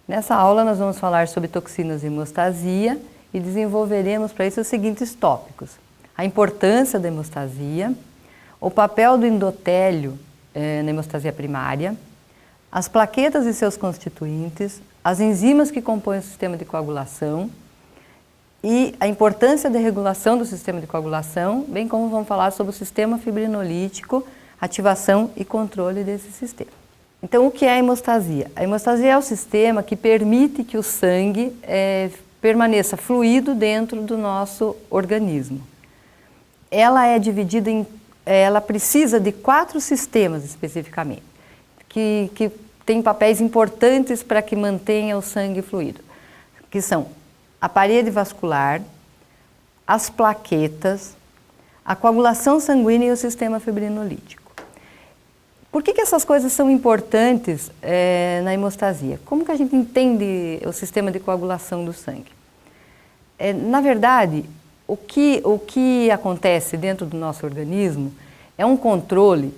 Nessa aula nós vamos falar sobre toxinas e hemostasia e desenvolveremos para isso os seguintes tópicos: a importância da hemostasia, o papel do endotélio na hemostasia primária, as plaquetas e seus constituintes, as enzimas que compõem o sistema de coagulação e a importância da regulação do sistema de coagulação, bem como vamos falar sobre o sistema fibrinolítico, ativação e controle desse sistema. Então, o que é a hemostasia? A hemostasia é o sistema que permite que o sangue permaneça fluido dentro do nosso organismo. Ela é dividida ela precisa de 4 sistemas especificamente, que têm papéis importantes para que mantenha o sangue fluido, que são a parede vascular, as plaquetas, a coagulação sanguínea e o sistema fibrinolítico. Por que essas coisas são importantes na hemostasia? Como que a gente entende o sistema de coagulação do sangue? Na verdade, o que acontece dentro do nosso organismo é um controle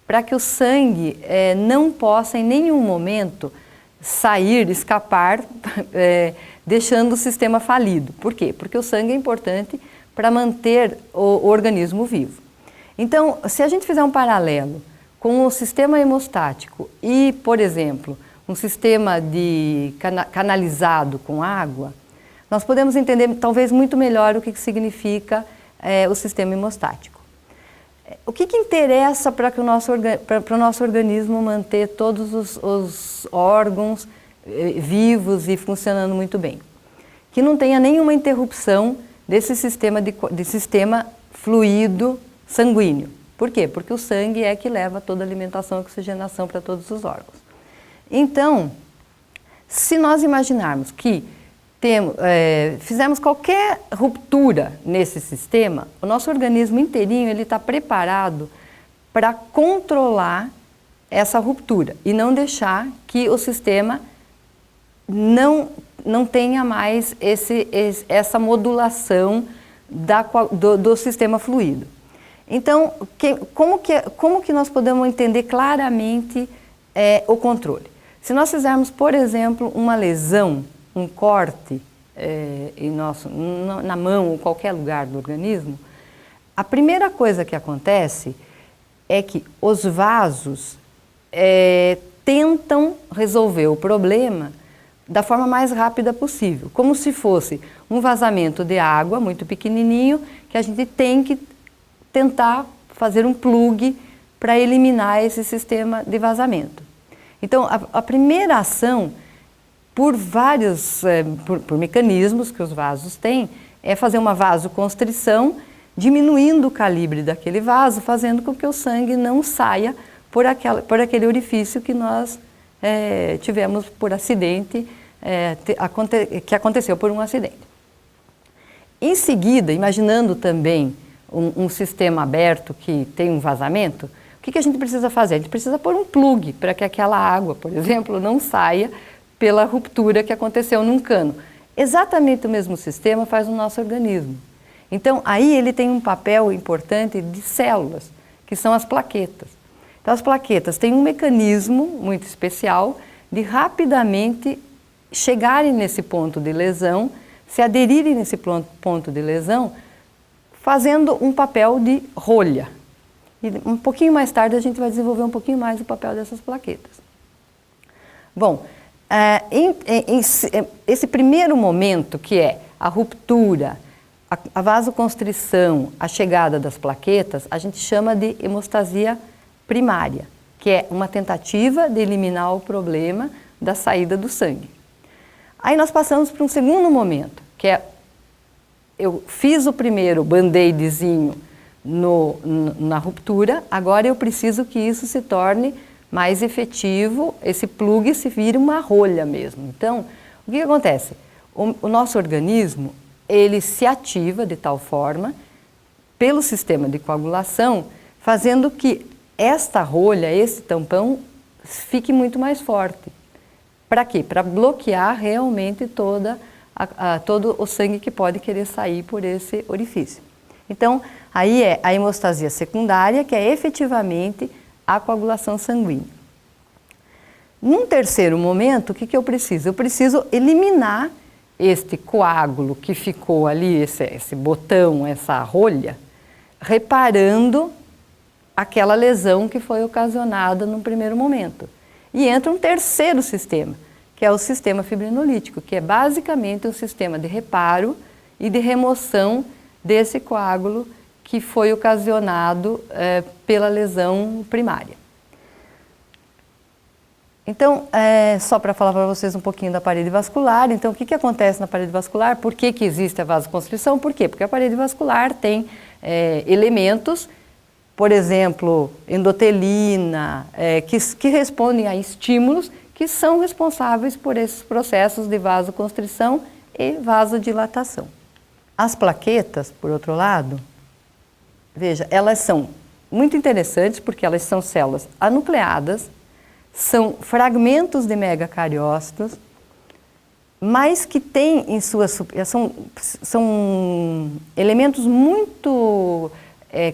para que o sangue não possa em nenhum momento sair, escapar, deixando o sistema falido. Por quê? Porque o sangue é importante para manter o organismo vivo. Então, se a gente fizer um paralelo com o sistema hemostático e, por exemplo, um sistema canalizado com água, nós podemos entender talvez muito melhor o que significa o sistema hemostático. O que interessa para o nosso organismo manter todos os órgãos vivos e funcionando muito bem? Que não tenha nenhuma interrupção desse sistema fluido sanguíneo. Por quê? Porque o sangue é que leva toda a alimentação e oxigenação para todos os órgãos. Então, se nós imaginarmos que fizermos qualquer ruptura nesse sistema, o nosso organismo inteirinho está preparado para controlar essa ruptura e não deixar que o sistema não tenha mais essa modulação do sistema fluido. Então, como que nós podemos entender claramente o controle? Se nós fizermos, por exemplo, uma lesão, um corte na mão ou qualquer lugar do organismo, a primeira coisa que acontece é que os vasos tentam resolver o problema da forma mais rápida possível, como se fosse um vazamento de água muito pequenininho que a gente tem que tentar fazer um plug para eliminar esse sistema de vazamento. Então, a primeira ação, por mecanismos que os vasos têm, é fazer uma vasoconstrição, diminuindo o calibre daquele vaso, fazendo com que o sangue não saia por aquele orifício que nós tivemos por acidente, que aconteceu por um acidente. Em seguida, imaginando também um sistema aberto que tem um vazamento, o que a gente precisa fazer? A gente precisa pôr um plug para que aquela água, por exemplo, não saia pela ruptura que aconteceu num cano. Exatamente o mesmo sistema faz o nosso organismo. Então, aí ele tem um papel importante de células, que são as plaquetas. Então, as plaquetas têm um mecanismo muito especial de rapidamente chegarem nesse ponto de lesão, se aderirem nesse ponto de lesão, fazendo um papel de rolha. E um pouquinho mais tarde a gente vai desenvolver um pouquinho mais o papel dessas plaquetas. Bom, esse primeiro momento, que é a ruptura, a vasoconstrição, a chegada das plaquetas, a gente chama de hemostasia primária, que é uma tentativa de eliminar o problema da saída do sangue. Aí nós passamos para um segundo momento, que é eu fiz o primeiro band-aidzinho na ruptura, agora eu preciso que isso se torne mais efetivo, esse plug se vira uma rolha mesmo. Então, o que acontece? O nosso organismo, ele se ativa de tal forma, pelo sistema de coagulação, fazendo que esta rolha, esse tampão, fique muito mais forte. Para quê? Para bloquear realmente todo o sangue que pode querer sair por esse orifício. Então, aí é a hemostasia secundária, que é efetivamente a coagulação sanguínea. Num terceiro momento, o que eu preciso? Eu preciso eliminar este coágulo que ficou ali, esse botão, essa rolha, reparando aquela lesão que foi ocasionada no primeiro momento. E entra um terceiro sistema, que é o sistema fibrinolítico, que é basicamente um sistema de reparo e de remoção desse coágulo que foi ocasionado pela lesão primária. Então, só para falar para vocês um pouquinho da parede vascular, então o que acontece na parede vascular? Por que existe a vasoconstrição? Por quê? Porque a parede vascular tem elementos, por exemplo, endotelina, que respondem a estímulos que são responsáveis por esses processos de vasoconstrição e vasodilatação. As plaquetas, por outro lado, veja, elas são muito interessantes porque elas são células anucleadas, são fragmentos de megacariócitos, mas que têm em suas... São elementos muito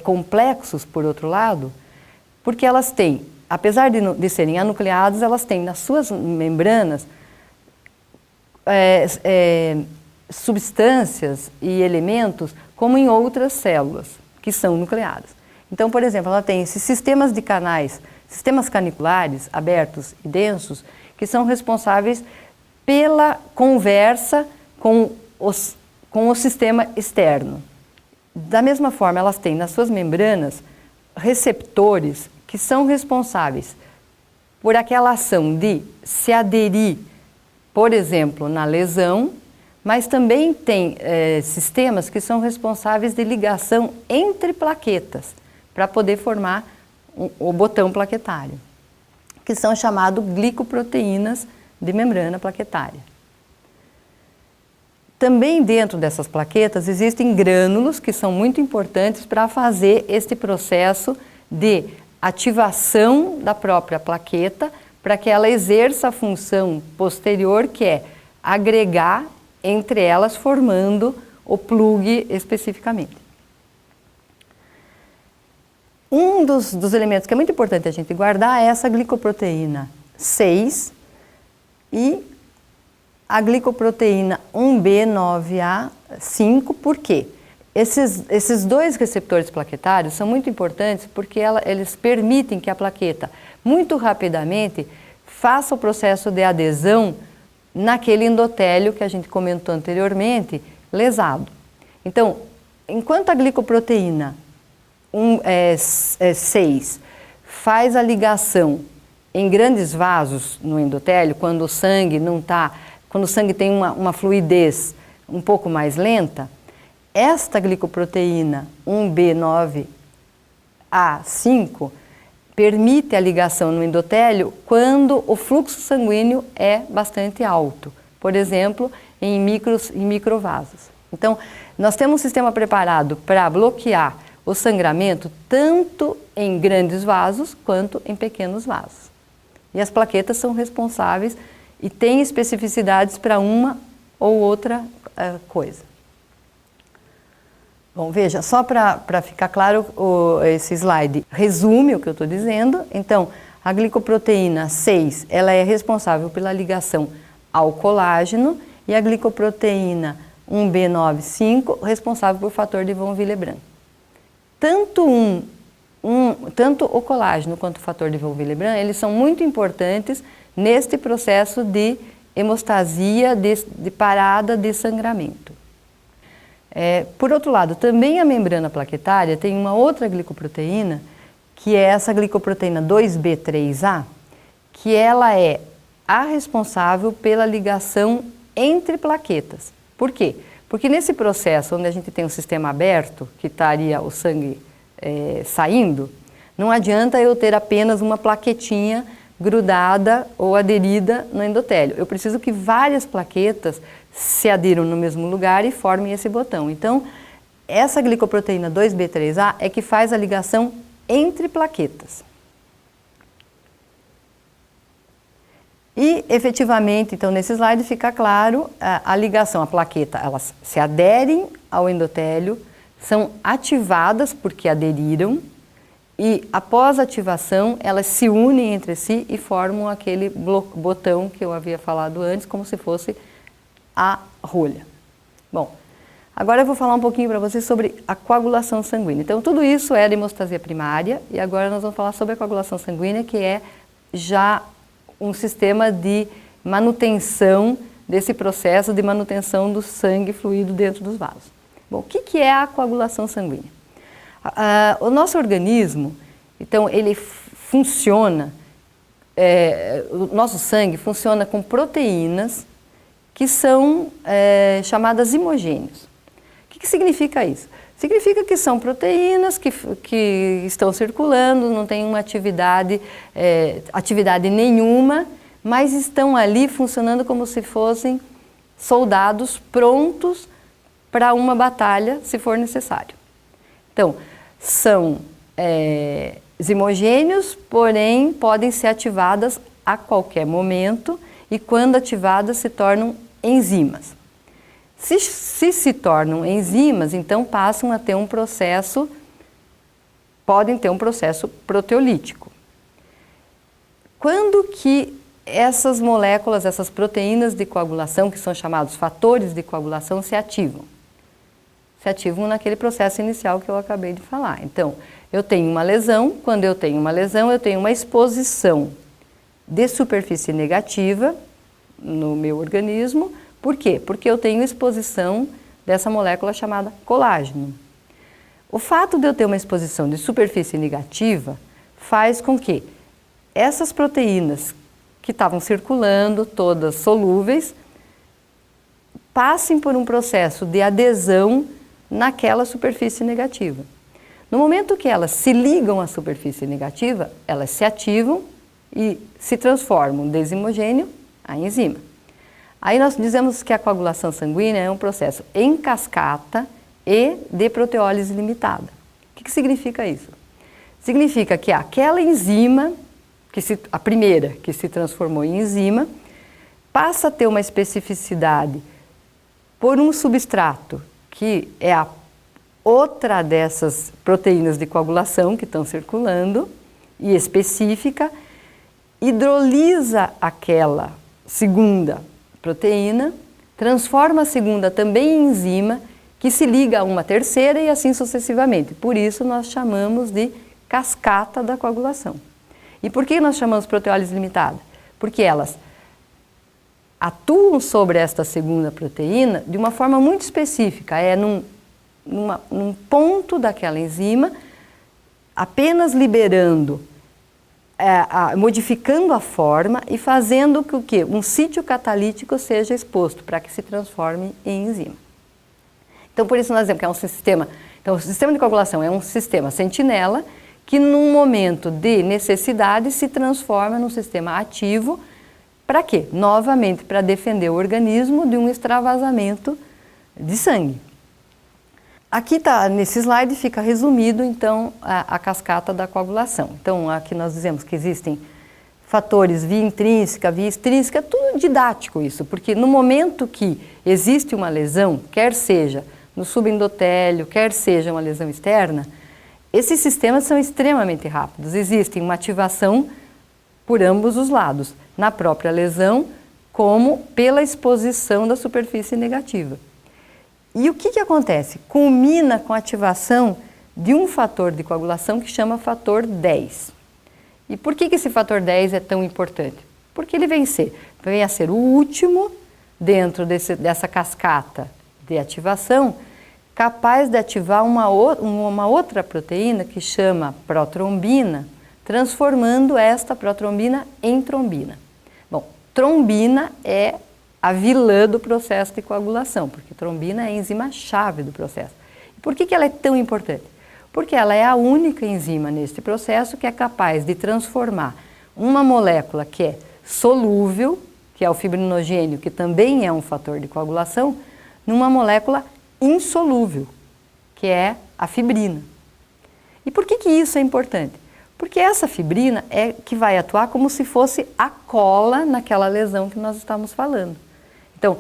complexos, por outro lado, porque elas têm, apesar de serem anucleadas, elas têm nas suas membranas substâncias e elementos como em outras células que são nucleadas. Então, por exemplo, ela tem esses sistemas de canais, sistemas caniculares abertos e densos, que são responsáveis pela conversa com o sistema externo. Da mesma forma, elas têm nas suas membranas receptores que são responsáveis por aquela ação de se aderir, por exemplo, na lesão, mas também tem sistemas que são responsáveis de ligação entre plaquetas, para poder formar o botão plaquetário, que são chamados glicoproteínas de membrana plaquetária. Também dentro dessas plaquetas existem grânulos que são muito importantes para fazer este processo de ativação da própria plaqueta para que ela exerça a função posterior, que é agregar entre elas, formando o plug especificamente. Um dos elementos que é muito importante a gente guardar é essa glicoproteína 6 e a glicoproteína 1B9A5, por quê? Esses dois receptores plaquetários são muito importantes porque eles permitem que a plaqueta, muito rapidamente, faça o processo de adesão naquele endotélio que a gente comentou anteriormente, lesado. Então, enquanto a glicoproteína 6 faz a ligação em grandes vasos no endotélio, quando o sangue tem uma fluidez um pouco mais lenta, esta glicoproteína 1B9A5 permite a ligação no endotélio quando o fluxo sanguíneo é bastante alto, por exemplo, em microvasos. Então, nós temos um sistema preparado para bloquear o sangramento tanto em grandes vasos quanto em pequenos vasos. E as plaquetas são responsáveis e têm especificidades para uma ou outra coisa. Bom, veja, só para ficar claro, esse slide resume o que eu estou dizendo. Então, a glicoproteína 6, ela é responsável pela ligação ao colágeno e a glicoproteína 1B95, responsável por fator de von Willebrand. Tanto o colágeno quanto o fator de von Willebrand, eles são muito importantes neste processo de hemostasia, de parada de sangramento. Por outro lado, também a membrana plaquetária tem uma outra glicoproteína, que é essa glicoproteína 2B3A, que ela é a responsável pela ligação entre plaquetas. Por quê? Porque nesse processo onde a gente tem um sistema aberto, que estaria o sangue saindo, não adianta eu ter apenas uma plaquetinha grudada ou aderida no endotélio. Eu preciso que várias plaquetas se adiram no mesmo lugar e formem esse botão. Então, essa glicoproteína 2B3A é que faz a ligação entre plaquetas. E, efetivamente, então, nesse slide fica claro a ligação, a plaqueta, elas se aderem ao endotélio, são ativadas porque aderiram, e após a ativação, elas se unem entre si e formam aquele botão que eu havia falado antes, como se fosse a rolha. Bom, agora eu vou falar um pouquinho para vocês sobre a coagulação sanguínea. Então, tudo isso é da hemostasia primária, e agora nós vamos falar sobre a coagulação sanguínea, que é já um sistema de manutenção desse processo de manutenção do sangue fluido dentro dos vasos. Bom, o que é a coagulação sanguínea? O nosso organismo, então, ele funciona, o nosso sangue funciona com proteínas que são chamadas imogênios. O que significa isso? Significa que são proteínas que estão circulando, não tem uma atividade nenhuma, mas estão ali funcionando como se fossem soldados prontos para uma batalha, se for necessário. Então, são imogênios, porém podem ser ativadas a qualquer momento e quando ativadas se tornam enzimas. Se tornam enzimas, então passam a ter um processo, podem ter um processo proteolítico. Quando que essas moléculas, essas proteínas de coagulação, que são chamados fatores de coagulação, se ativam? Se ativam naquele processo inicial que eu acabei de falar. Então, eu tenho uma lesão, quando eu tenho uma lesão, eu tenho uma exposição de superfície negativa no meu organismo. Por quê? Porque eu tenho exposição dessa molécula chamada colágeno. O fato de eu ter uma exposição de superfície negativa faz com que essas proteínas que estavam circulando, todas solúveis, passem por um processo de adesão naquela superfície negativa. No momento que elas se ligam à superfície negativa, elas se ativam e se transformam de desimogênio a enzima. Aí nós dizemos que a coagulação sanguínea é um processo em cascata e de proteólise limitada. O que significa isso? Significa que aquela enzima, a primeira que se transformou em enzima, passa a ter uma especificidade por um substrato, que é a outra dessas proteínas de coagulação que estão circulando, e específica, hidrolisa aquela segunda proteína, transforma a segunda também em enzima, que se liga a uma terceira e assim sucessivamente. Por isso nós chamamos de cascata da coagulação. E por que nós chamamos proteólise limitada? Porque elas atuam sobre esta segunda proteína de uma forma muito específica, num ponto daquela enzima, apenas liberando, modificando a forma e fazendo com que um sítio catalítico seja exposto para que se transforme em enzima. Então, por isso nós dizemos que é um sistema. Então, o sistema de coagulação é um sistema sentinela que, num momento de necessidade, se transforma num sistema ativo. Para quê? Novamente, para defender o organismo de um extravasamento de sangue. Aqui nesse slide fica resumido, então, a cascata da coagulação. Então, aqui nós dizemos que existem fatores via intrínseca, via extrínseca, é tudo didático isso, porque no momento que existe uma lesão, quer seja no subendotélio, quer seja uma lesão externa, esses sistemas são extremamente rápidos. Existe uma ativação por ambos os lados, na própria lesão, como pela exposição da superfície negativa. E o que acontece? Culmina com a ativação de um fator de coagulação que chama fator 10. E por que esse fator 10 é tão importante? Porque ele vem a ser o último dentro dessa cascata de ativação, capaz de ativar uma outra proteína que chama protrombina, transformando esta protrombina em trombina. Bom, trombina é a vilã do processo de coagulação, porque trombina é a enzima-chave do processo. E por que ela é tão importante? Porque ela é a única enzima neste processo que é capaz de transformar uma molécula que é solúvel, que é o fibrinogênio, que também é um fator de coagulação, numa molécula insolúvel, que é a fibrina. E por que isso é importante? Porque essa fibrina é que vai atuar como se fosse a cola naquela lesão que nós estamos falando. Então,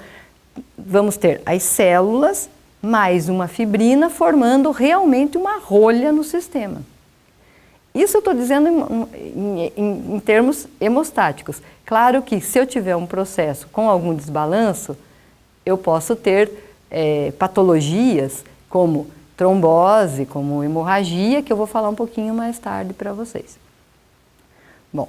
vamos ter as células mais uma fibrina formando realmente uma rolha no sistema. Isso eu estou dizendo em termos hemostáticos. Claro que se eu tiver um processo com algum desbalanço, eu posso ter patologias como trombose, como hemorragia, que eu vou falar um pouquinho mais tarde para vocês. Bom,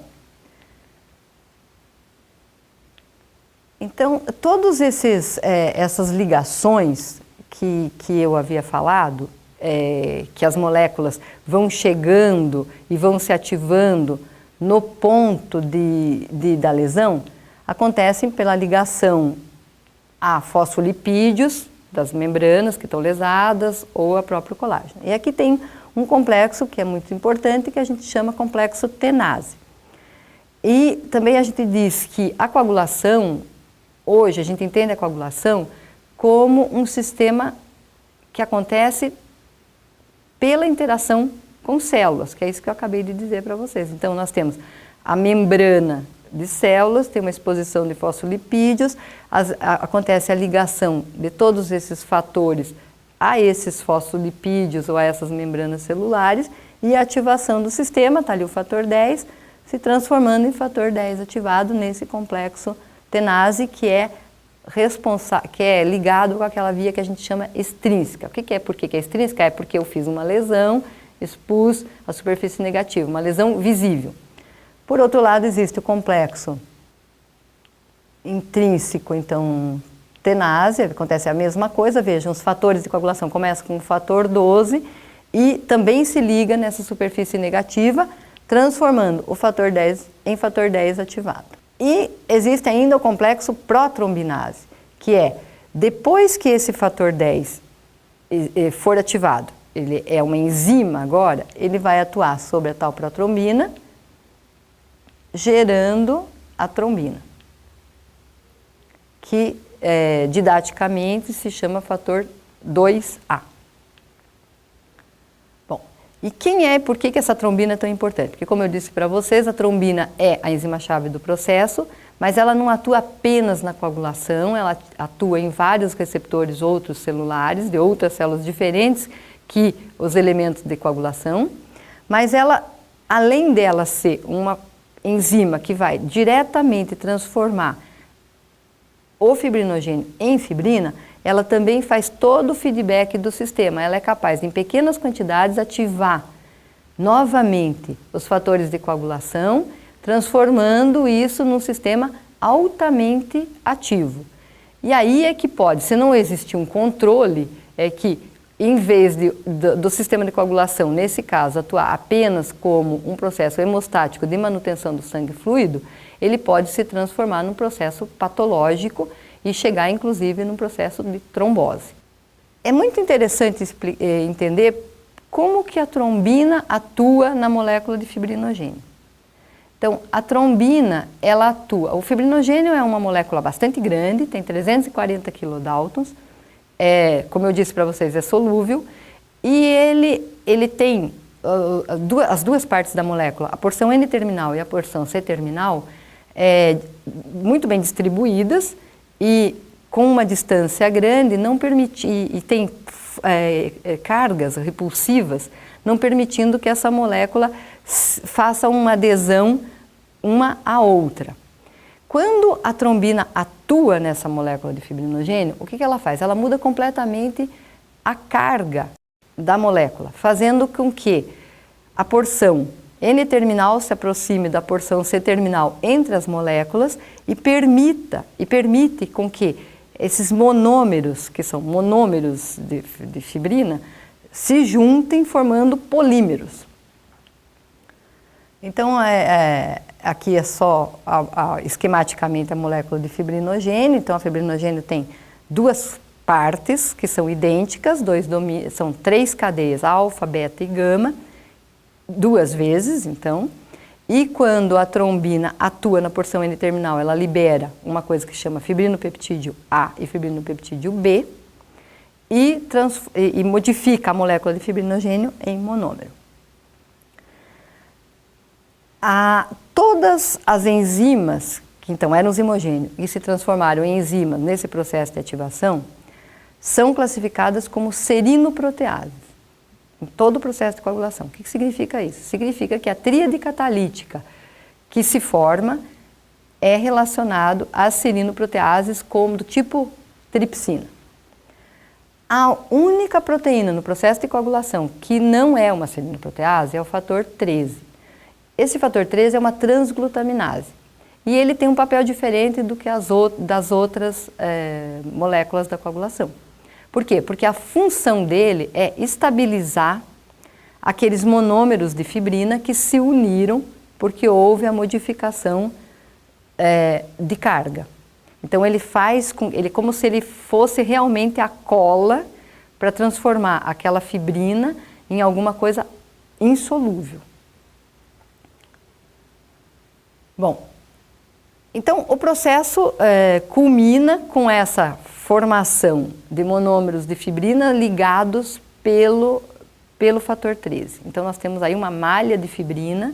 então, todas essas ligações que eu havia falado, que as moléculas vão chegando e vão se ativando no ponto da lesão, acontecem pela ligação a fosfolipídios das membranas que estão lesadas ou a próprio colágeno. E aqui tem um complexo que é muito importante, que a gente chama complexo tenase. E também a gente diz que a coagulação, hoje a gente entende a coagulação como um sistema que acontece pela interação com células, que é isso que eu acabei de dizer para vocês. Então nós temos a membrana de células, tem uma exposição de fosfolipídios, acontece a ligação de todos esses fatores a esses fosfolipídios ou a essas membranas celulares e a ativação do sistema, está ali o fator 10, se transformando em fator 10 ativado nesse complexo tenase que é ligado com aquela via que a gente chama extrínseca. O que é? Por que é extrínseca? É porque eu fiz uma lesão, expus a superfície negativa, uma lesão visível. Por outro lado, existe o complexo intrínseco, então, tenase, acontece a mesma coisa, vejam, os fatores de coagulação começam com o fator 12 e também se liga nessa superfície negativa, transformando o fator 10 em fator 10 ativado. E existe ainda o complexo protrombinase, que é, depois que esse fator 10 for ativado, ele é uma enzima agora, ele vai atuar sobre a tal protrombina, gerando a trombina, que didaticamente se chama fator 2A. Bom, e por que essa trombina é tão importante? Porque, como eu disse para vocês, a trombina é a enzima-chave do processo, mas ela não atua apenas na coagulação, ela atua em vários receptores outros celulares, de outras células diferentes que os elementos de coagulação, mas ela, além dela ser uma enzima que vai diretamente transformar o fibrinogênio em fibrina, ela também faz todo o feedback do sistema. Ela é capaz, em pequenas quantidades, ativar novamente os fatores de coagulação, transformando isso num sistema altamente ativo. E aí é que pode, se não existir um controle, é que em vez do sistema de coagulação, nesse caso, atuar apenas como um processo hemostático de manutenção do sangue fluido, ele pode se transformar num processo patológico e chegar, inclusive, num processo de trombose. É muito interessante entender como que a trombina atua na molécula de fibrinogênio. Então, a trombina, ela atua... O fibrinogênio é uma molécula bastante grande, tem 340 kilodaltons, como eu disse para vocês, é solúvel, e ele tem as duas partes da molécula, a porção N-terminal e a porção C-terminal, muito bem distribuídas e com uma distância grande, e tem cargas repulsivas, não permitindo que essa molécula faça uma adesão uma à outra. Quando a trombina atua nessa molécula de fibrinogênio, o que ela faz? Ela muda completamente a carga da molécula, fazendo com que a porção N-terminal se aproxime da porção C-terminal entre as moléculas e permite com que esses monômeros, que são monômeros de fibrina, se juntem formando polímeros. Então, aqui é só esquematicamente a molécula de fibrinogênio. Então, a fibrinogênio tem duas partes que são idênticas, são 3 cadeias, alfa, beta e gama, 2 vezes, então. E quando a trombina atua na porção N-terminal, ela libera uma coisa que chama fibrinopeptídeo A e fibrinopeptídeo B e modifica a molécula de fibrinogênio em monômero. Todas as enzimas, que então eram os zimogênios e se transformaram em enzimas nesse processo de ativação, são classificadas como serinoproteases, em todo o processo de coagulação. O que significa isso? Significa que a tríade catalítica que se forma é relacionado às serinoproteases como do tipo tripsina. A única proteína no processo de coagulação que não é uma serinoprotease é o fator 13. Esse fator 13 é uma transglutaminase e ele tem um papel diferente do que das outras moléculas da coagulação. Por quê? Porque a função dele é estabilizar aqueles monômeros de fibrina que se uniram porque houve a modificação de carga. Então ele como se ele fosse realmente a cola para transformar aquela fibrina em alguma coisa insolúvel. Bom, então o processo culmina com essa formação de monômeros de fibrina ligados pelo fator 13. Então nós temos aí uma malha de fibrina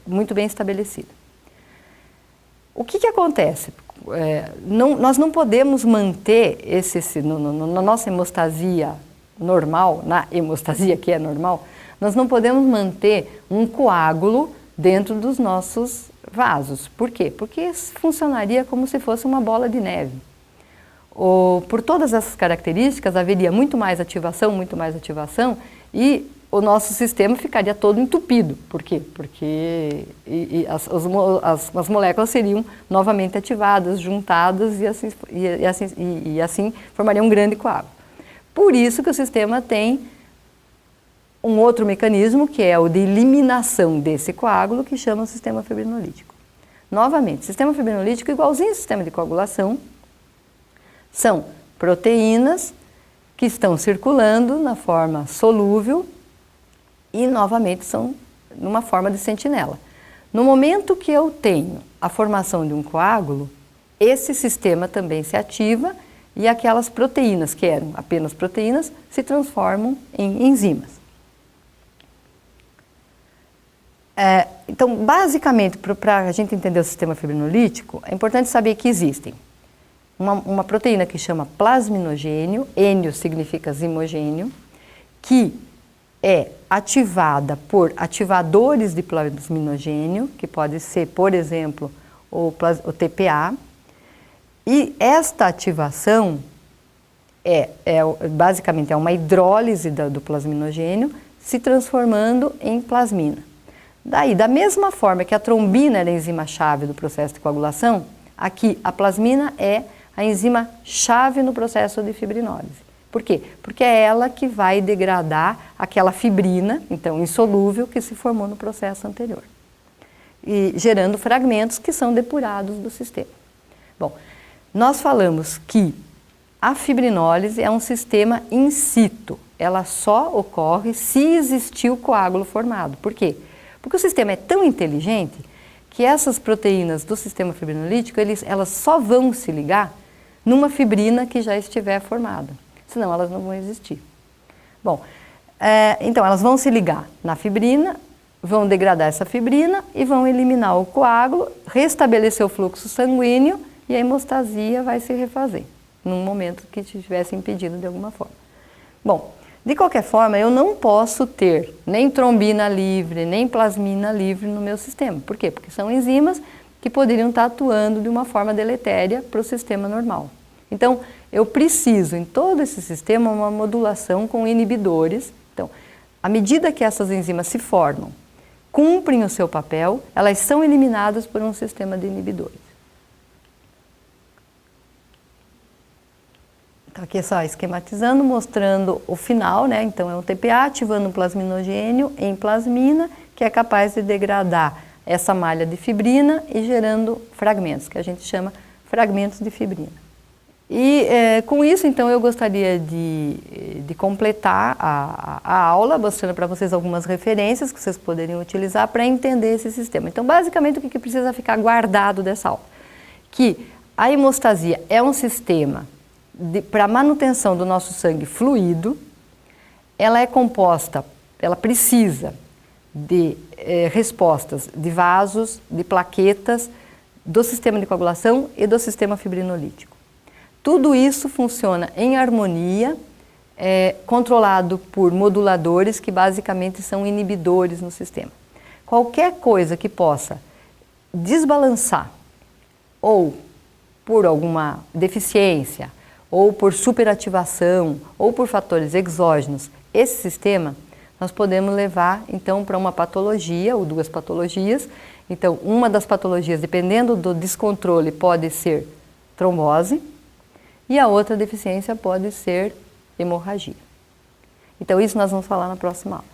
muito bem estabelecida. O que acontece? Nós não podemos manter na nossa hemostasia normal, na hemostasia que é normal, nós não podemos manter um coágulo dentro dos nossos vasos. Por quê? Porque funcionaria como se fosse uma bola de neve. Por todas essas características, haveria muito mais ativação e o nosso sistema ficaria todo entupido. Por quê? Porque as moléculas seriam novamente ativadas, juntadas e assim formaria um grande coágulo. Por isso que o sistema tem um outro mecanismo, que é o de eliminação desse coágulo, que chama o sistema fibrinolítico. Novamente, sistema fibrinolítico igualzinho ao sistema de coagulação, são proteínas que estão circulando na forma solúvel e, novamente, são numa forma de sentinela. No momento que eu tenho a formação de um coágulo, esse sistema também se ativa e aquelas proteínas, que eram apenas proteínas, se transformam em enzimas. Então, basicamente, para a gente entender o sistema fibrinolítico, é importante saber que existem uma proteína que chama plasminogênio, N significa zimogênio, que é ativada por ativadores de plasminogênio, que pode ser, por exemplo, o TPA, e esta ativação basicamente é uma hidrólise do plasminogênio se transformando em plasmina. Daí, da mesma forma que a trombina era a enzima-chave do processo de coagulação, aqui a plasmina é a enzima-chave no processo de fibrinólise. Por quê? Porque é ela que vai degradar aquela fibrina, então insolúvel, que se formou no processo anterior, e gerando fragmentos que são depurados do sistema. Bom, nós falamos que a fibrinólise é um sistema in situ, ela só ocorre se existir o coágulo formado. Por quê? Porque o sistema é tão inteligente que essas proteínas do sistema fibrinolítico, elas só vão se ligar numa fibrina que já estiver formada, senão elas não vão existir. Bom, então elas vão se ligar na fibrina, vão degradar essa fibrina e vão eliminar o coágulo, restabelecer o fluxo sanguíneo e a hemostasia vai se refazer, num momento que estivesse impedido de alguma forma. Bom, de qualquer forma, eu não posso ter nem trombina livre, nem plasmina livre no meu sistema. Por quê? Porque são enzimas que poderiam estar atuando de uma forma deletéria para o sistema normal. Então, eu preciso, em todo esse sistema, uma modulação com inibidores. Então, à medida que essas enzimas se formam, cumprem o seu papel, elas são eliminadas por um sistema de inibidores. Então, aqui é só esquematizando, mostrando o final, né? Então, é um TPA ativando um plasminogênio em plasmina, que é capaz de degradar essa malha de fibrina e gerando fragmentos, que a gente chama fragmentos de fibrina. E com isso, então, eu gostaria de completar a aula, mostrando para vocês algumas referências que vocês poderiam utilizar para entender esse sistema. Então, basicamente, o que precisa ficar guardado dessa aula? Que a hemostasia é um sistema para manutenção do nosso sangue fluido, ela precisa, de respostas de vasos, de plaquetas, do sistema de coagulação e do sistema fibrinolítico. Tudo isso funciona em harmonia, controlado por moduladores que basicamente são inibidores no sistema. Qualquer coisa que possa desbalançar, ou por alguma deficiência, ou por superativação, ou por fatores exógenos, esse sistema, nós podemos levar então para uma patologia ou duas patologias. Então, uma das patologias, dependendo do descontrole, pode ser trombose e a outra deficiência pode ser hemorragia. Então, isso nós vamos falar na próxima aula.